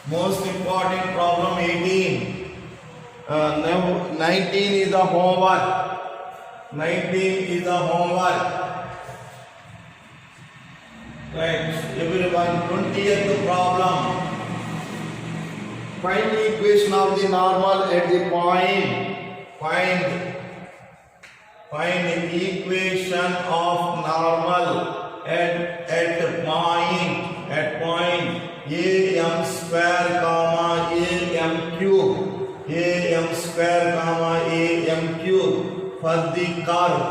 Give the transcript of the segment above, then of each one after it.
Most important problem 18. Now 19 is the homework. 19 is the homework. Right, everyone. 20th problem. Find the equation of the normal at the point. Find the equation of normal at point am square comma am cube am square comma am cube for the curve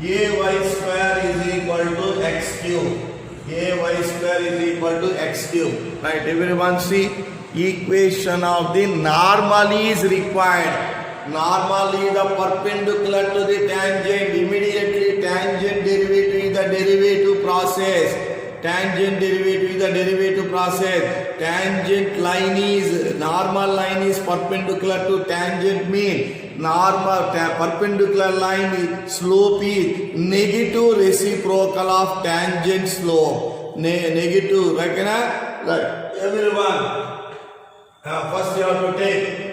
ay square is equal to x cube. Ay square is equal to x cube. Right, everyone see, equation of the normal is required. Normal is the perpendicular to the tangent. Immediately tangent derivative is the derivative process. Tangent derivative is the derivative process. Tangent line is, normal line is perpendicular to tangent mean normal perpendicular line slope is negative reciprocal of tangent slope. Negative, right? Right. Everyone, first you have to take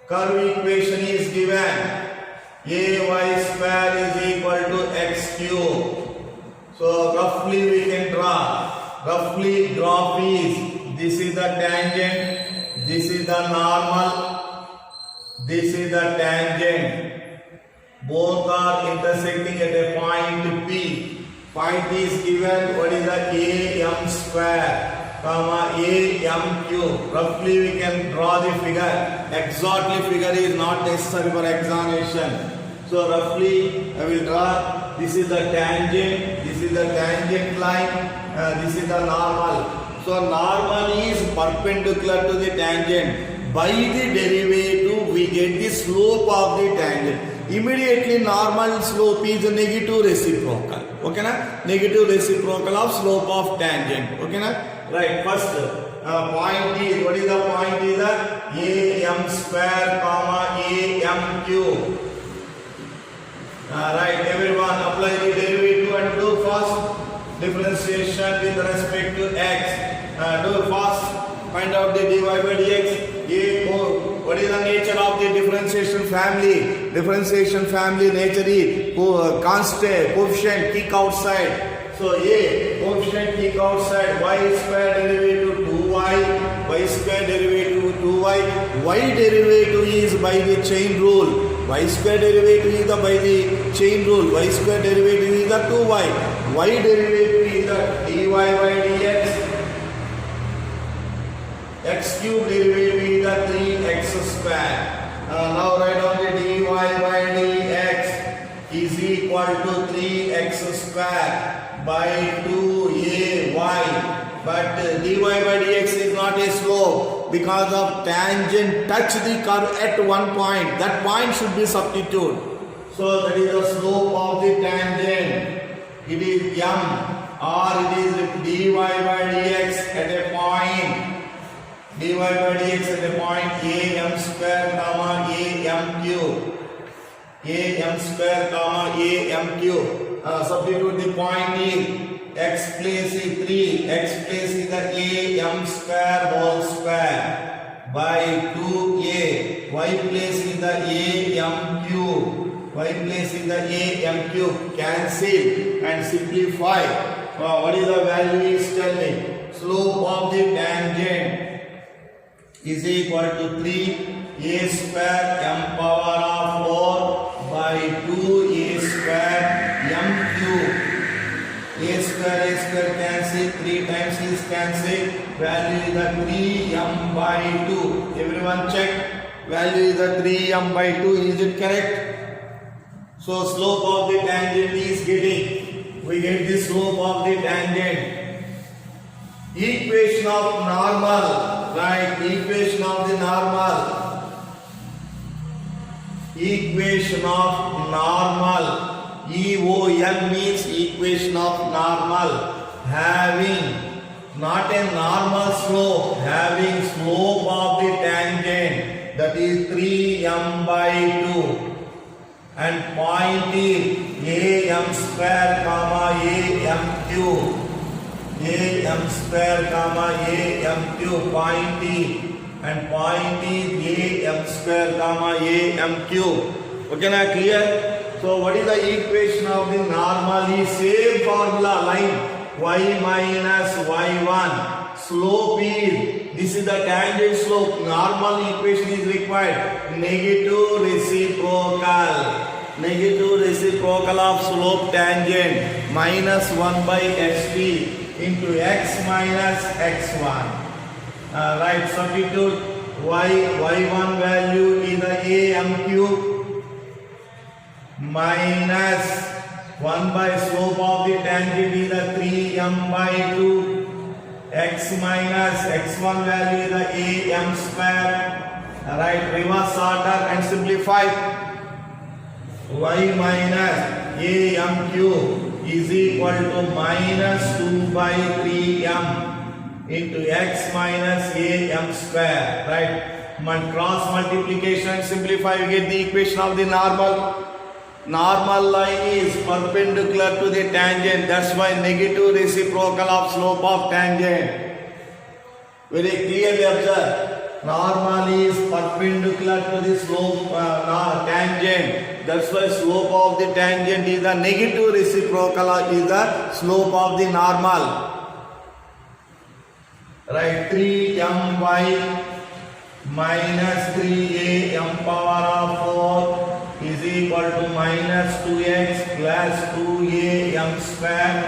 curve equation is given. Ay square is equal to x cube. So roughly we can draw. Roughly graph is, this is the tangent, this is the normal, this is the tangent. Both are intersecting at a point P. Point is given. What is the am square comma am cube. Roughly we can draw the figure. Exactly figure is not necessary for examination. So roughly I will draw. This is the tangent. This is the tangent line. This is the normal. So normal is perpendicular to the tangent. By the derivative we get the slope of the tangent. Immediately normal slope is a negative reciprocal. Okay na? Negative reciprocal of slope of tangent. Okay na? Right. First point is, what is the point is that am square comma am cube. Right, everyone, apply the derivative and do first differentiation with respect to x. Do first, find out the dy by dx. What is the nature of the differentiation family? Differentiation family nature is constant, coefficient kick outside. So a coefficient kick outside, y square derivative 2y, y square derivative 2y. Y derivative is by the chain rule. Y square derivative is by the chain rule. Y square derivative is the 2y. Y derivative is the dy by dx. X cube derivative is the 3x square. Now write down the dy by dx is equal to 3x square by 2ay. But dy by dx is not a slope because of tangent touch the curve at one point. That point should be substituted. So that is the slope of the tangent. It is m, or it is dy by dx at a point. Dy by dx at a point am square comma am cube. Am square comma am cube. Substitute the point is x place is 3, x place is the am square whole square by 2a, y place is the am cube, y place is the am cube. Cancel and simplify. What is the value is telling? Slope of the tangent is equal to 3a square m power of 4 by 2a square m cube. A square cancel, 3 times is cancel. Value is the 3m by 2. Everyone check. Value is the 3m by 2. Is it correct? So slope of the tangent is getting. We get the slope of the tangent. Equation of normal. Right. Equation of the normal. Equation of normal. EON means equation of normal, having not a normal slope, having slope of the tangent, that is 3m by 2. and point is am square comma am cube. Am square comma am cube. Point is and point is am square comma am cube. Okay, now clear? So what is the equation of the normally same formula line y minus y1. Slope is, this is the tangent slope. Normal equation is required. Negative reciprocal of slope tangent minus 1 by xt into x minus x1. Right, substitute y1 value is the am cube minus 1 by slope of the tangent is the 3m by 2. X minus x1 value is the am square. Right, reverse order and simplify. Y minus am cube is equal to minus 2 by 3m into x minus am square. Right, cross multiplication, simplify, you get the equation of the normal. Normal line is perpendicular to the tangent. That's why negative reciprocal of slope of tangent. Very clearly observe. Normal is perpendicular to the slope tangent. That's why slope of the tangent is the negative reciprocal is the slope of the normal. Right, 3my minus 3am power of 4 is equal to minus 2x plus 2am square.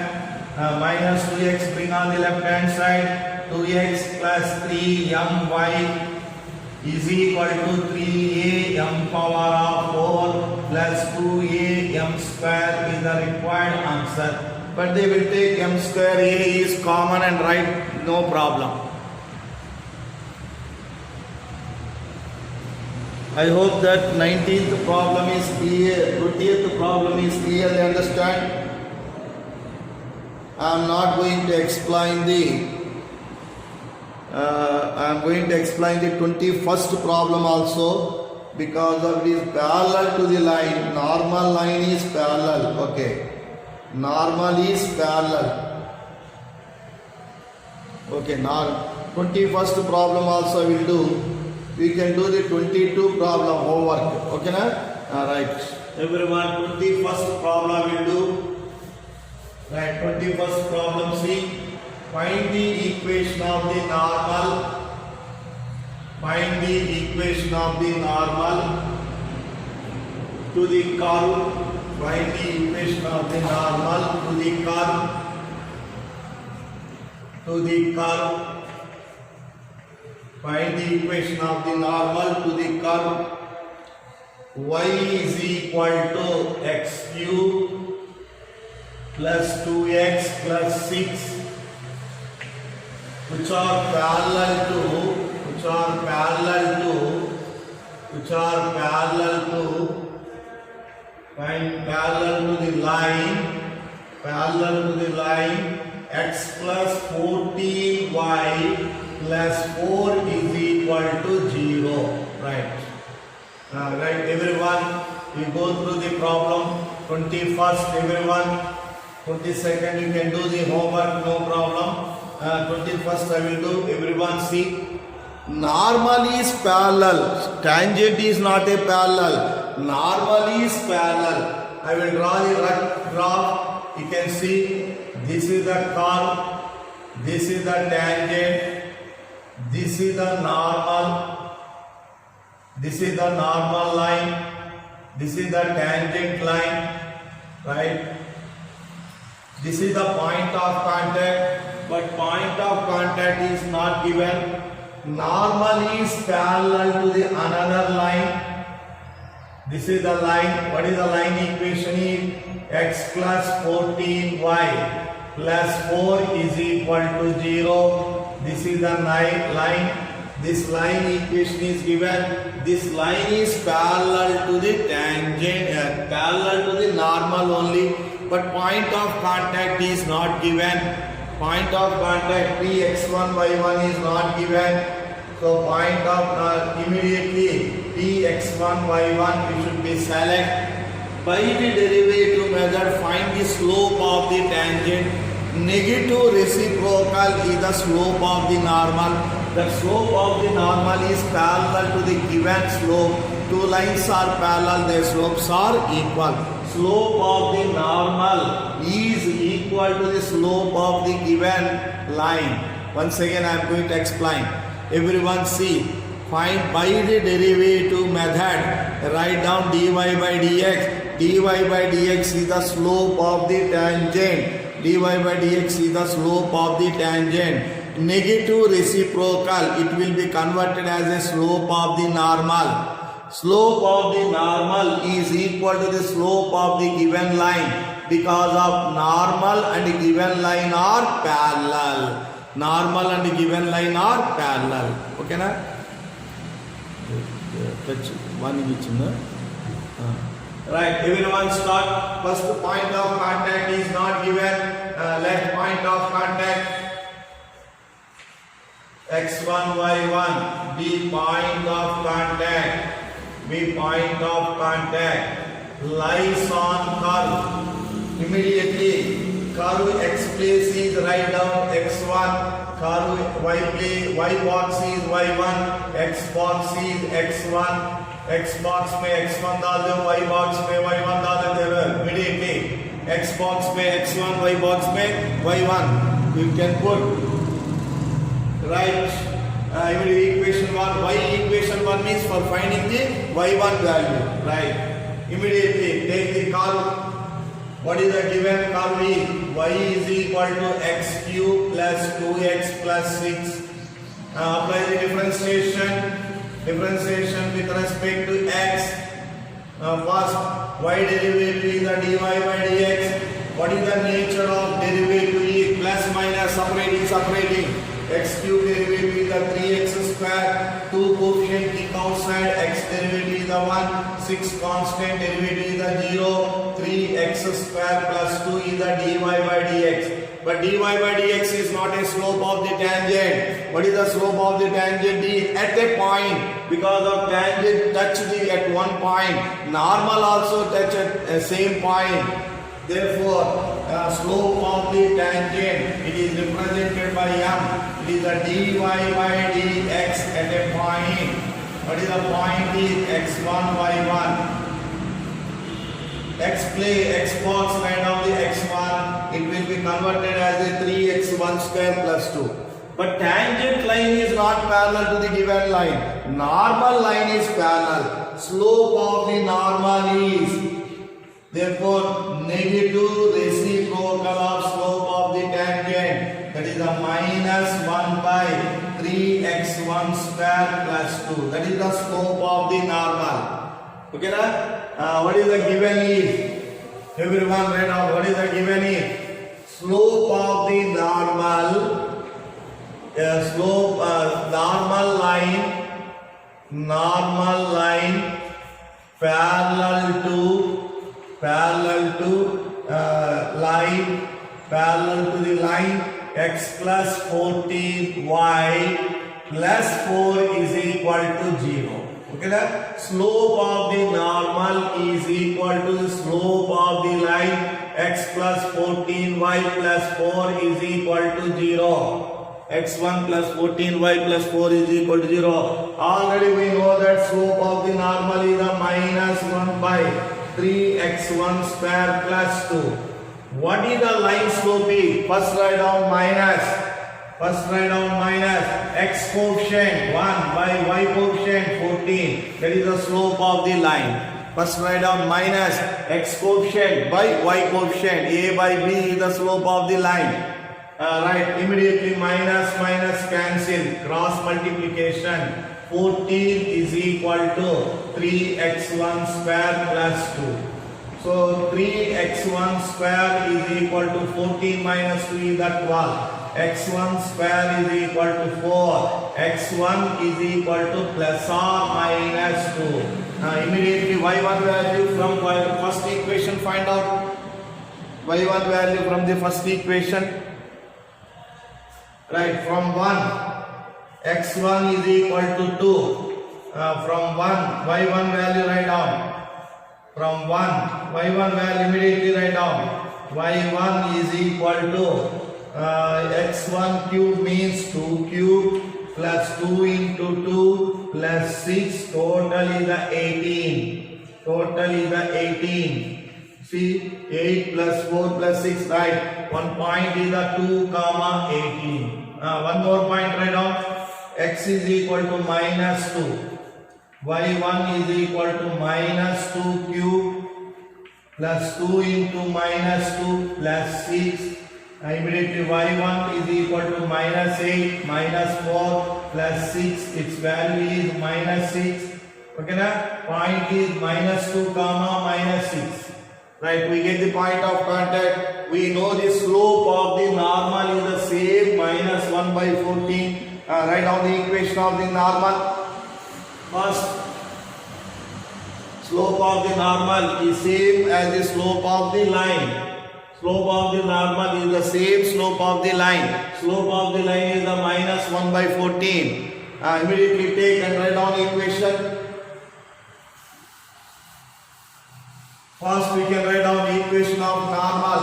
Minus 2x bring on the left hand side. 2x plus 3my is equal to 3am power of 4 plus 2am square is the required answer. But they will take m square, a is common and write no problem. I hope that 19th problem is clear, 20th problem is clearly understand. I am not going to explain I am going to explain the 21st problem also, because of it is parallel to the line. Normal line is parallel. Okay, normal is parallel. Okay, now 21st problem also will do. We can do the 22 problem homework. Okay, na? Right. Everyone, 21st problem will do. Right, 21st problem, see. Find the equation of the normal. Find the equation of the normal to the curve. Find the equation of the normal to the curve. Find the equation of the normal to the curve. Y is equal to x cube plus 2x plus 6, which are parallel to the line x plus 14y plus 4 is equal to 0. Right. Right, everyone, we go through the problem. 21st, everyone. 22nd, you can do the homework, no problem. 21st, I will do. Everyone, see. Normal is parallel. Tangent is not a parallel. Normal is parallel. I will draw the right graph. You can see this is the curve. This is the tangent. This is the normal. This is the normal line. This is the tangent line. Right? This is the point of contact. But point of contact is not given. Normal is parallel to the another line. This is the line. What is the line equation? Is x plus 14y plus 4 is equal to 0. This is the line. This line equation is given. This line is parallel to the tangent, parallel to the normal only. But point of contact is not given. Point of contact Px1 y1 is not given. So point of immediately Px1 y1 we should be select. By the derivative method, find the slope of the tangent. Negative reciprocal is the slope of the normal. The slope of the normal is parallel to the given slope. Two lines are parallel, their slopes are equal. Slope of the normal is equal to the slope of the given line. Once again I am going to explain. Everyone see. Find by the derivative method. Write down dy by dx. dy by dx is the slope of the tangent. dy by dx is the slope of the tangent. Negative reciprocal, it will be converted as a slope of the normal. Slope of the normal is equal to the slope of the given line because of normal and given line are parallel. Normal and given line are parallel. Okay na? Touch one each. Right, everyone start. First point of contact is not given. Left point of contact x1 y1. B point of contact. B point of contact lies on curve. Immediately curve x place is write down x1, curve y box is y1, x box is x1, x box में x1 डाल दो, y box में y1 डाल दो. Immediately x box में x1, y box में y1. You can put right. Equation 1, y equation 1 means for finding the y1 value, right? Immediately take the curve. What is the given curve? Y is equal to x cube plus 2x plus 6. Apply the differentiation with respect to x. First, y derivative is the dy by dx. What is the nature of derivative? Plus minus separating. X cube derivative is the 3x square, 2 coefficient kick outside, x derivative is the 1, 6 constant derivative is the 0, 3x square plus 2 is the dy by dx. But dy by dx is not a slope of the tangent. What is the slope of the tangent? D at a point, because of tangent touch the at one point, normal also touch at the same point. Therefore, slope of the tangent, it is represented by m. It is the dy by dx at a point. What is the point? Is x1, y1. X box right down the x1. It will be converted as a 3x1 square plus 2. But tangent line is not parallel to the given line. Normal line is parallel. Slope of the normal is therefore negative reciprocal of slope of the tangent, that is the minus 1 by 3x1 square plus 2. That is the slope of the normal. Okay na? What is the given is? Everyone write down what is the given is? Slope of the normal, normal line parallel to the line x plus 14y plus 4 is equal to 0. Okay, na? Slope of the normal is equal to the slope of the line x plus 14y plus 4 is equal to 0. x1 plus 14y plus 4 is equal to 0. Already we know that slope of the normal is a minus 1 by 3x1 square plus 2. What is the line slope? First write down minus. X coefficient 1 by y coefficient 14. That is the slope of the line. First write down minus x coefficient by y coefficient. A by b is the slope of the line. Right, immediately minus cancel, cross multiplication. 14 is equal to 3x1 square plus 2. So 3x1 square is equal to 14 minus 2 is that 12. x1 square is equal to 4. x1 is equal to plus or minus 2. Now immediately y1 value from first equation find out. y1 value from the first equation. Right, from 1, x1 is equal to 2. From 1, y1 value write down. from 1, y1 value immediately write down. Y1 is equal to x1 cube means 2 cube plus 2 into 2 plus 6, total is the 18. Total is the 18. See, 8 plus 4 plus 6, right? One point is the 2 comma 18. One more point write down. X is equal to minus 2. Y1 is equal to minus 2 cube plus 2 into minus 2 plus 6. Immediately y1 is equal to minus 8 minus 4 plus 6. Its value is minus 6. Okay, na? Point is minus 2 comma minus 6. Right, we get the point of contact. We know the slope of the normal is the same, minus 1 by 14. Write down the equation of the normal. First, slope of the normal is same as the slope of the line. Slope of the normal is the same slope of the line. Slope of the line is the minus 1 by 14. Immediately take and write down the equation. First we can write down the equation of normal.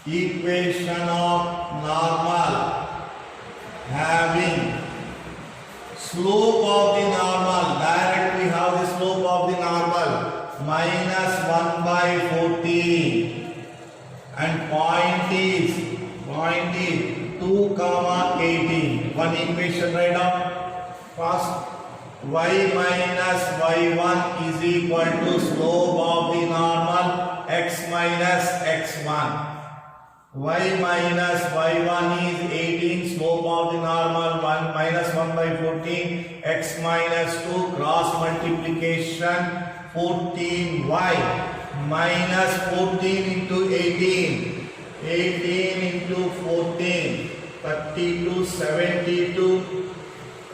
Equation of normal having slope of the normal, direct we have the slope of the normal, minus 1 by 14 and point is 2 comma 18. One equation write down. First, y minus y1 is equal to slope of the normal x minus x1. Y minus y1 is 18, slope of the normal 1 minus 1 by 14, x minus 2, cross multiplication 14y minus 14 into 18, 18 into 14, 32, 72,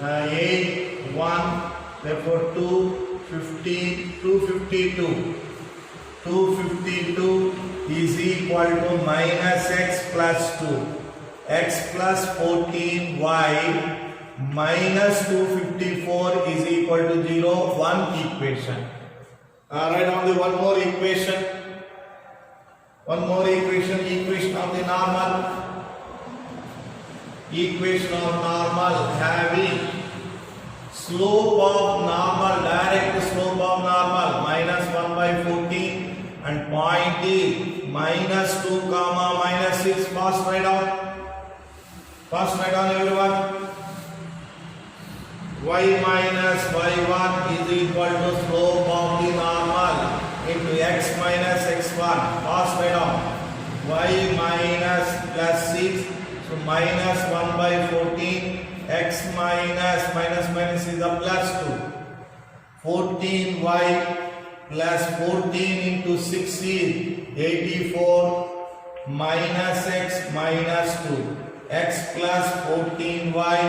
8, 1, therefore 2, 15, 252. 252 is equal to minus x plus 2. X plus 14y minus 254 is equal to 0. One equation. Write down the one more equation. One more equation. Equation of the normal. Equation of normal having slope of normal, direct slope of normal, minus 1 by 14 and point is minus 2 comma minus 6. Fast write down. Fast write down everyone. Y minus y1 is equal to slope of the normal into x minus x1. Fast write down. Y minus plus 6, so minus 1 by 14. X minus minus is a plus 2. 14y plus 14 into 6 is 84 minus x minus 2. X plus 14y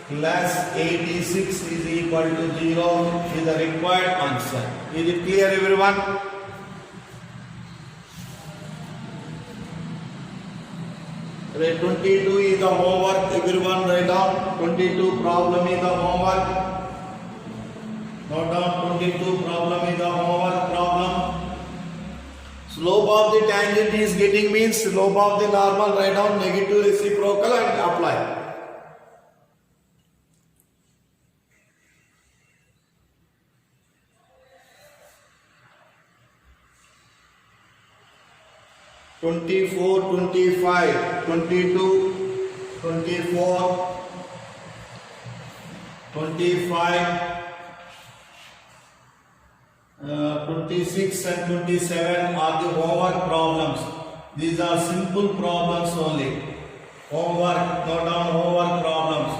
plus 86 is equal to 0 is the required answer. Is it clear everyone? Right, 22 is the homework. Everyone write down. 22 problem is the homework. Note down 22 problem is the homework problem. Slope of the tangent is getting means slope of the normal. Write down negative reciprocal and apply. Twenty-four, 25, 22, 24, 25, 26 and 27 are the homework problems. These are simple problems only. Homework, note down homework problems.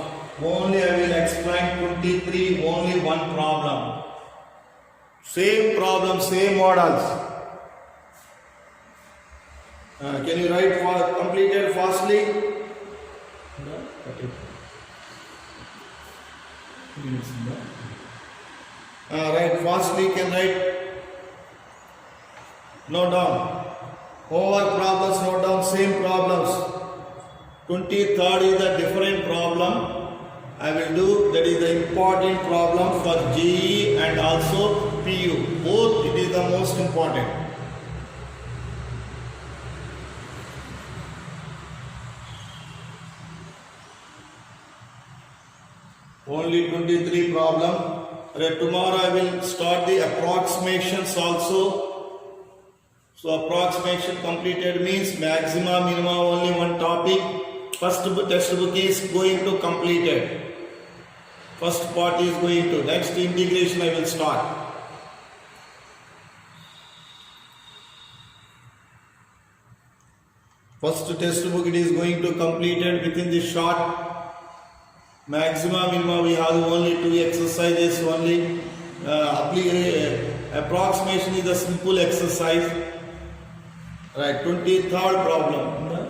Only I will explain 23, only one problem. Same problem, same models. Can you write for completed fastly? Write fastly, can write. Note down. Homework problems, note down same problems. 23rd is a different problem. I will do, that is the important problem for GE and also PU. Both it is the most important. Only 23 problem. Tomorrow I will start the approximations also. So approximation completed means maxima, minima, only one topic. First textbook is going to completed. First part is going to. Next integration I will start. First textbook it is going to completed within the short. Maxima, minima we have only 2 exercises only. Approximation is a simple exercise. Right, 23rd problem.